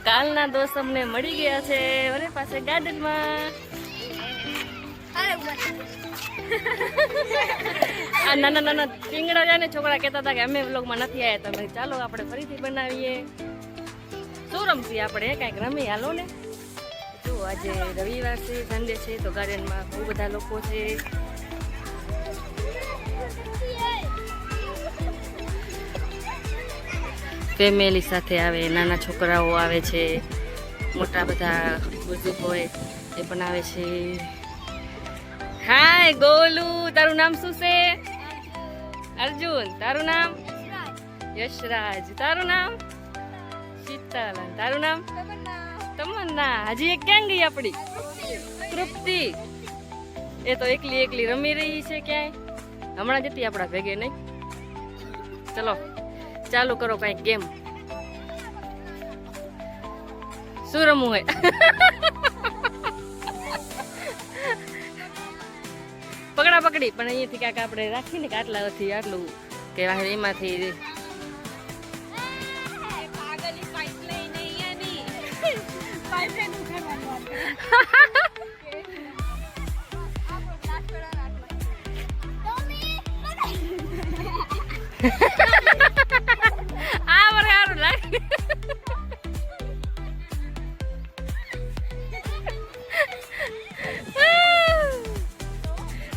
કાલના દોસ્ત અમને મળી ગયા છે મારી પાસે ગાર્ડનમાં. આ નાના નાના ટીંગડા છે ને છોકરા કહેતા હતા કે અમે વ્લોગમાં નથી આવ્યા, તમે ચાલો આપણે ફરીથી બનાવીએ. શું રમશી આપણે કાંઈક રમી હાલો ને. જો આજે રવિવાર છે, સન્ડે છે, તો ગાર્ડનમાં બહુ બધા લોકો છે. ફેમિલી સાથે આવે, નાના છોકરાઓ આવે છે, મોટા બધા બુઝુર્ગ હોય એ પણ આવે છે. હાય ગોલુ, તારું નામ શું છે? અર્જુન. તારું નામ? યશરાજ. તારું નામ? શીતલ. તારું નામ? તમન્ના. હજી એક ક્યાં ગઈ આપણી? તૃપ્તિ. એ તો એકલી એકલી રમી રહી છે ક્યાંય, હમણાં જતી આપણા ભેગે નહીં. ચલો ચાલુ કરો કઈક ગેમ. શું રમવું હોય? પકડા પકડી, પણ અહીંયાથી ક્યાંક આપણે રાખીને કે આટલાથી આટલું કે એમાંથી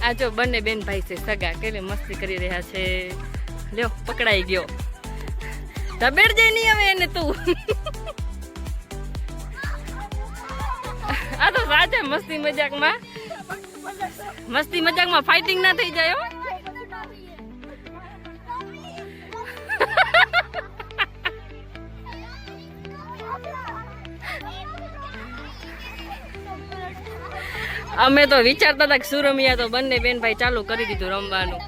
આ જો બંને બેન ભાઈ છે સગા, કેટલી મસ્તી કરી રહ્યા છે. લ્યો પકડાઈ ગયો. ધબેડ જઈ નહીં હવે એને તું. આ તો સાચે મસ્તી મજાકમાં ફાઇટિંગ ના થઈ જાય. અમે તો વિચારતા હતા કે શું રમ્યા, તો બંને બેન ભાઈ ચાલુ કરી દીધું રમવાનું.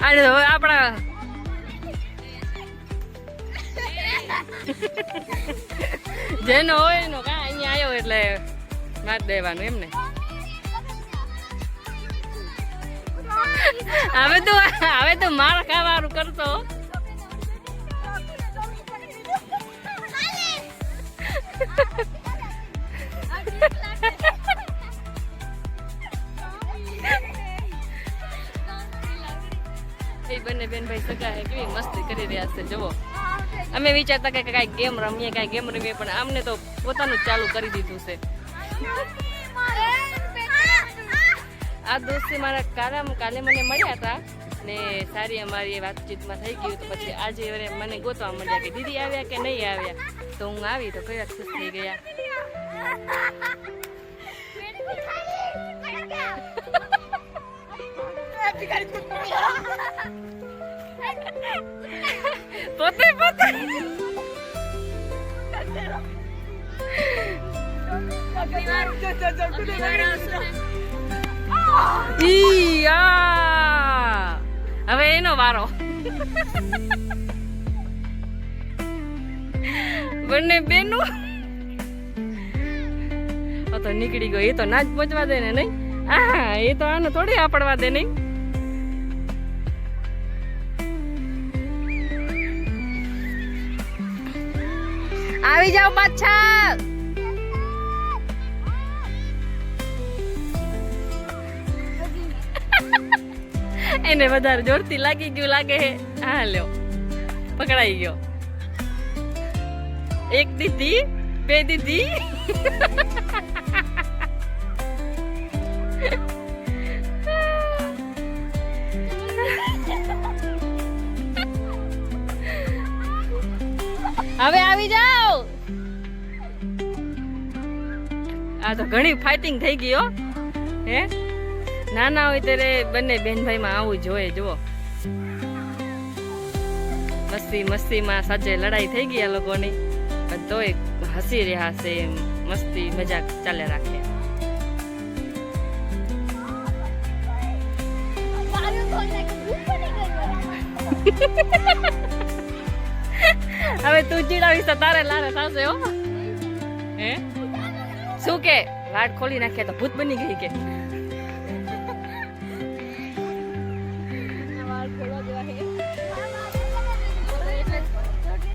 અને હવે આપણા જેનો હોય એનો કા અહીંયા આવ્યો એટલે વાત દેવાનું એમને. હવે તો માર ખાવાનું કરતો. એ બંને બેન ભાઈ સગા હે, કેવી મસ્તી કરી રહ્યા છે. જુઓ, અમે વિચારતા કે કાંઈ ગેમ રમીએ પણ આમને તો પોતાનું જ ચાલુ કરી દીધું છે. આ દોસ્તી મારા કાલે મને મળ્યા હતા ને સારી અમારી વાતચીતમાં થઈ ગયું. તો પછી આજે મને ગોતવા મળ્યા કે દીદી આવ્યા કે નહીં આવ્યા. તો હું આવી તો કયા ખુશ થઈ ગયા. પોતે હવે એનો વારો. બંને બેનો તો નીકળી ગયો. એ તો ના જ પહોંચવા દે ને નહીં. હા, એ તો આને થોડી આપડવા દે નહીં. આવી જાઓ પાછા. એને વધારે જોરથી લાગી ગયું લાગે હે. હા લ્યો પકડાઈ ગયો. એક દીદી, બે દીદી. હવે આવી જાઓ. આ તો ઘણી ફાઇટિંગ થઈ ગઈ હો. હે નાના હોય ત્યારે બંને બેન ભાઈમાં આવું જોઈએ. જુઓ, મસ્તીમાં સાચે લડાઈ થઈ ગઈ આ લોકોની, પણ તોય હસી રહ્યા છે, મસ્તી મજાક ચાલે રાખે. હવે તું ચીડાવીશ તો તારે લારે થશે હો. હે શું કે વાટ ખોલી નાખે તો ભૂત બની ગઈ કે